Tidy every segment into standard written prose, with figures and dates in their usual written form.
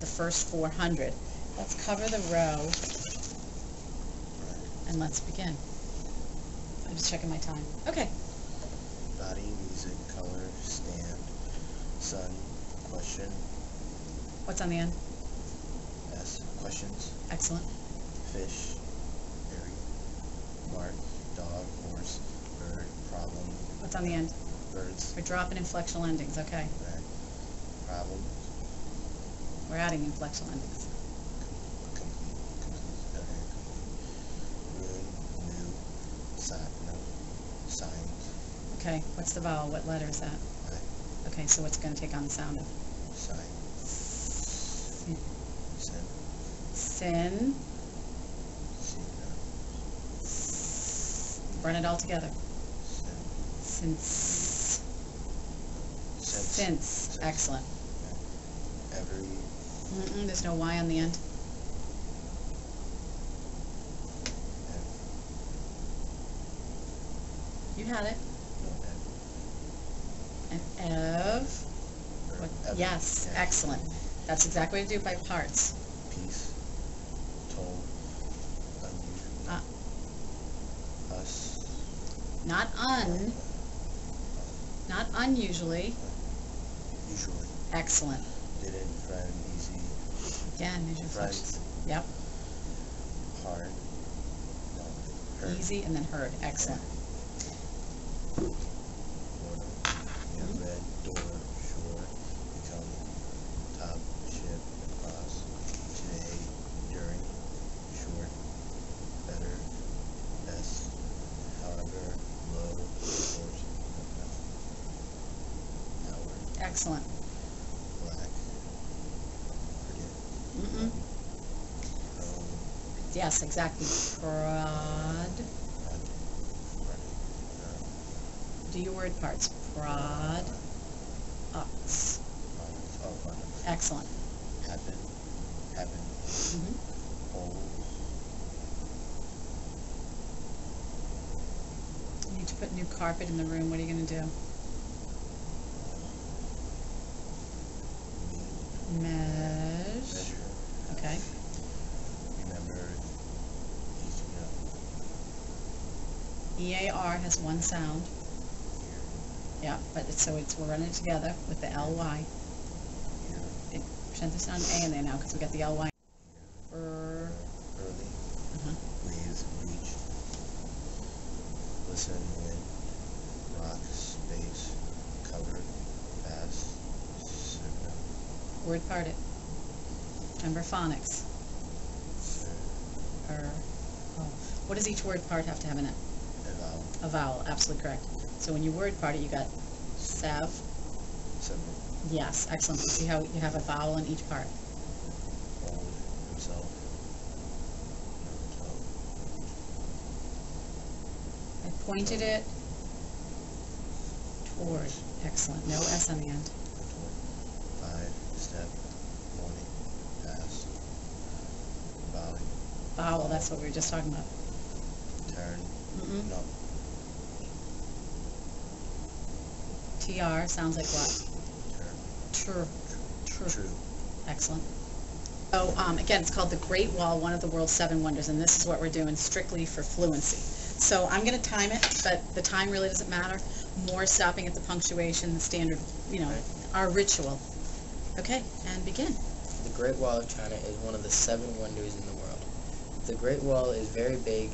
the first 400. Let's cover the row and let's begin. I'm just checking my time. Okay. Body, music, color, stand, sun, question. What's on the end? S, questions. Excellent. Fish, berry, mark, dog, horse, bird, problem. What's on the end? Birds. We're dropping inflectional endings, okay. Right. Problem. We're adding inflectional endings. Complete. Ruin, new, no, signs. Okay, what's the vowel? What letter is that? I. Okay, so what's going to take on the sound of? Sign. Sin. Sin. Run it all together. Since. Excellent. Every. There's no Y on the end. You had it. And Ev. What? Yes, yeah. Excellent. That's exactly what to do by parts. Peace. Told. Unusual. Us. Not unusually. Usually. Excellent. Didn't, friend, easy. Again, there's your Friends. Yep. Hard. No. Heard. Easy and then heard. Excellent. Red, door, shore, become, top, ship, across, today, during, short, better, best, however, low, force, hour, Excellent. black, predict, Yes, exactly. Prod. Do your word parts. Prod. Ox. Excellent. Happen. Hold. You need to put new carpet in the room. What are you going to do? Measure. Okay. Remember, EAR has one sound. Yeah, but we're running it together with the LY. Pretend there's not an A in there now because we got the LY. Early. Leave, reach. Listen, win. Rock, space. Cover, fast. Signal. Word part it. Remember phonics. What does each word part have to have in it? A vowel. A vowel, absolutely correct. So when you word part it, you got sev. Several. Yes, excellent. See how you have a vowel in each part. Hold, himself. I pointed it toward. Excellent. No S on the end. 5, step, morning, pass, valley. Vowel, that's what we were just talking about. Turn, no. TR sounds like what? Turn. True. Excellent. So again, it's called the Great Wall, one of the world's 7 wonders, and this is what we're doing strictly for fluency. So I'm going to time it, but the time really doesn't matter. More stopping at the punctuation, the standard, our ritual. Okay, and begin. The Great Wall of China is one of the 7 wonders in the world. The Great Wall is very big,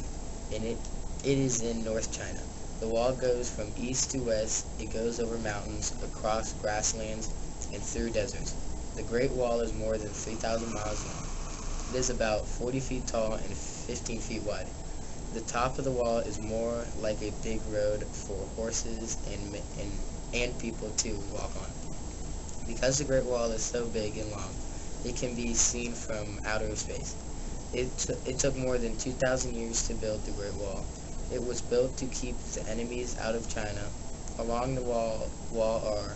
and it is in North China. The wall goes from east to west. It goes over mountains, across grasslands, and through deserts. The Great Wall is more than 3,000 miles long. It is about 40 feet tall and 15 feet wide. The top of the wall is more like a big road for horses and people to walk on. Because the Great Wall is so big and long, it can be seen from outer space. It took more than 2,000 years to build the Great Wall. It was built to keep the enemies out of China. Along the wall are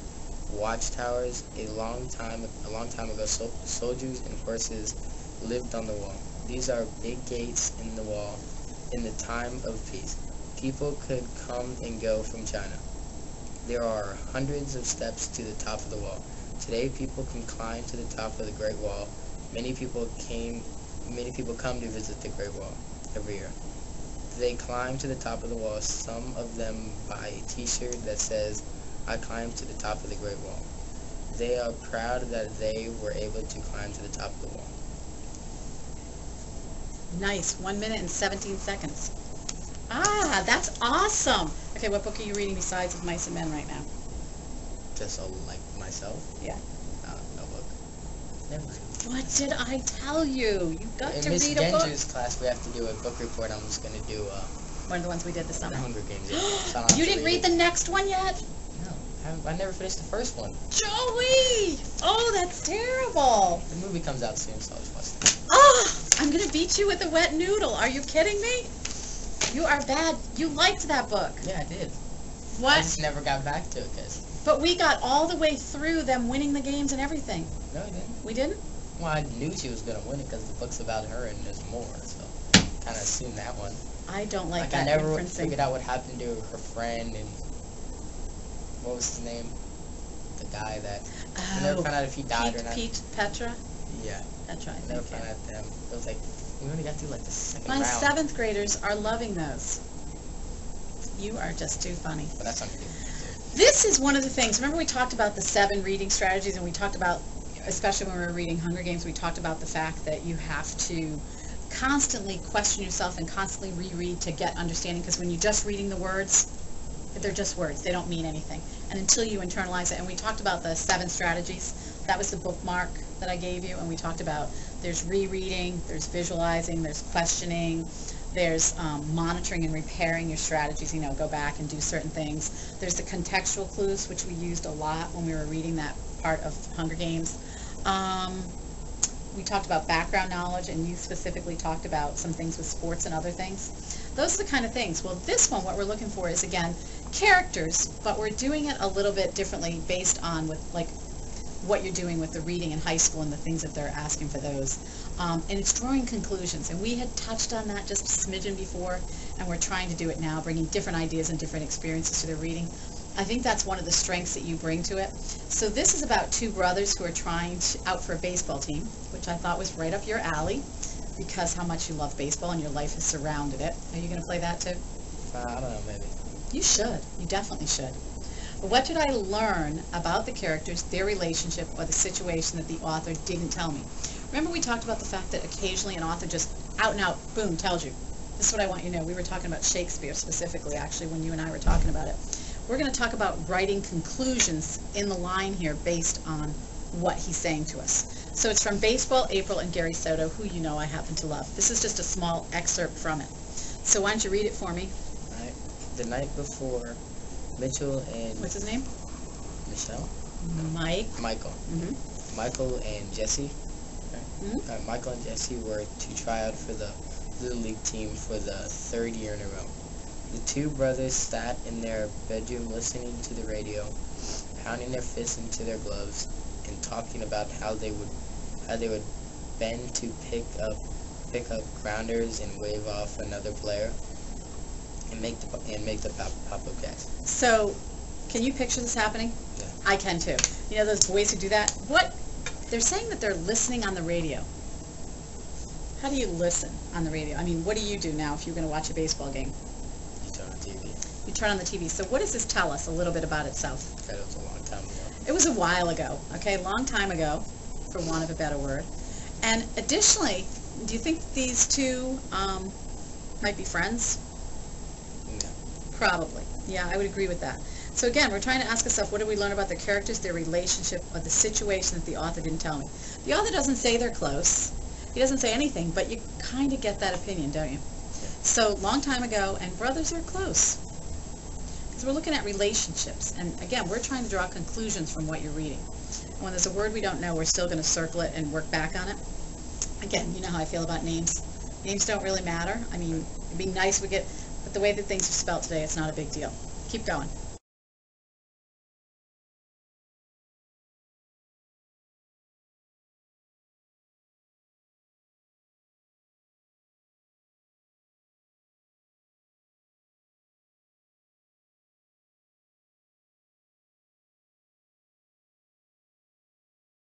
watchtowers. A long time ago, soldiers and horses lived on the wall. These are big gates in the wall. In the time of peace, people could come and go from China. There are hundreds of steps to the top of the wall. Today people can climb to the top of the Great Wall. Many people come to visit the Great Wall every year. They climb to the top of the wall. Some of them buy a t-shirt that says, "I climbed to the top of the Great Wall." They are proud that they were able to climb to the top of the wall. Nice. 1 minute and 17 seconds. Ah, that's awesome. Okay, what book are you reading besides of Mice and Men right now? Just so, like myself? Yeah. No book. Never. What did I tell you? You got to Miss read a book. Genger's class, we have to do a book report. I'm just going to do One of the ones we did this the summer. Hunger Games. So I don't have You to didn't read the next one yet? No, I never finished the first one. Joey! Oh, that's terrible. The movie comes out soon, so I'll just watch it. Oh, I'm going to beat you with a wet noodle. Are you kidding me? You are bad. You liked that book. Yeah, I did. What? I just never got back to it, because... But we got all the way through them winning the games and everything. No, I didn't. We didn't? Well, I knew she was going to win it because the book's about her and there's more, so kind of assumed that one. I don't like I that never inferencing. figured out what happened to her friend and... What was his name? The guy that... I never found out if he died or not. Petra? Yeah. Petra, I I think. never found out them. It was like... We only got through like the second My round. 7th graders are loving those. You are just too funny. But that's something. This is one of the things, remember we talked about the 7 reading strategies, and we talked about, especially when we were reading Hunger Games, we talked about the fact that you have to constantly question yourself and constantly reread to get understanding, because when you're just reading the words, they're just words, they don't mean anything. And until you internalize it, and we talked about the 7 strategies, that was the bookmark that I gave you, and we talked about there's rereading, there's visualizing, there's questioning, there's monitoring and repairing your strategies, go back and do certain things. There's the contextual clues, which we used a lot when we were reading that part of Hunger Games. We talked about background knowledge, and you specifically talked about some things with sports and other things. Those are the kind of things. Well, this one, what we're looking for is, again, characters, but we're doing it a little bit differently based on what you're doing with the reading in high school and the things that they're asking for those. And it's drawing conclusions, and we had touched on that just a smidgen before, and we're trying to do it now, bringing different ideas and different experiences to their reading. I think that's one of the strengths that you bring to it. So this is about 2 brothers who are trying out for a baseball team, which I thought was right up your alley, because how much you love baseball and your life has surrounded it. Are you going to play that too? I don't know, maybe. You should. You definitely should. But what did I learn about the characters, their relationship, or the situation that the author didn't tell me? Remember we talked about the fact that occasionally an author just out and out, boom, tells you. This is what I want you to know. We were talking about Shakespeare specifically, actually, when you and I were talking about it. We're going to talk about writing conclusions in the line here based on what he's saying to us. So it's from Baseball, April, and Gary Soto, who you know I happen to love. This is just a small excerpt from it. So why don't you read it for me? All right. The night before, Mitchell and... What's his name? Michelle? Michael. Mm-hmm. Michael and Jesse. Mm-hmm. Michael and Jesse were to try out for the Little League team for the 3rd year in a row. The 2 brothers sat in their bedroom listening to the radio, pounding their fists into their gloves, and talking about how they would bend to pick up grounders and wave off another player, and make the pop-up catch. So, can you picture this happening? Yeah. I can too. You know those boys who do that? What? They're saying that they're listening on the radio. How do you listen on the radio? I mean, what do you do now if you're going to watch a baseball game? You turn on TV. You turn on the TV. So what does this tell us a little bit about itself? That was a long time ago. It was a while ago, okay? Long time ago, for want of a better word. And additionally, do you think these 2 might be friends? No. Probably. Yeah, I would agree with that. So again, we're trying to ask ourselves, what did we learn about the characters, their relationship, or the situation that the author didn't tell me? The author doesn't say they're close. He doesn't say anything, but you kind of get that opinion, don't you? Yeah. So, long time ago, and brothers are close. Because we're looking at relationships. And again, we're trying to draw conclusions from what you're reading. And when there's a word we don't know, we're still going to circle it and work back on it. Again, you know how I feel about names. Names don't really matter. I mean, it'd be nice if we get, but the way that things are spelled today, it's not a big deal. Keep going.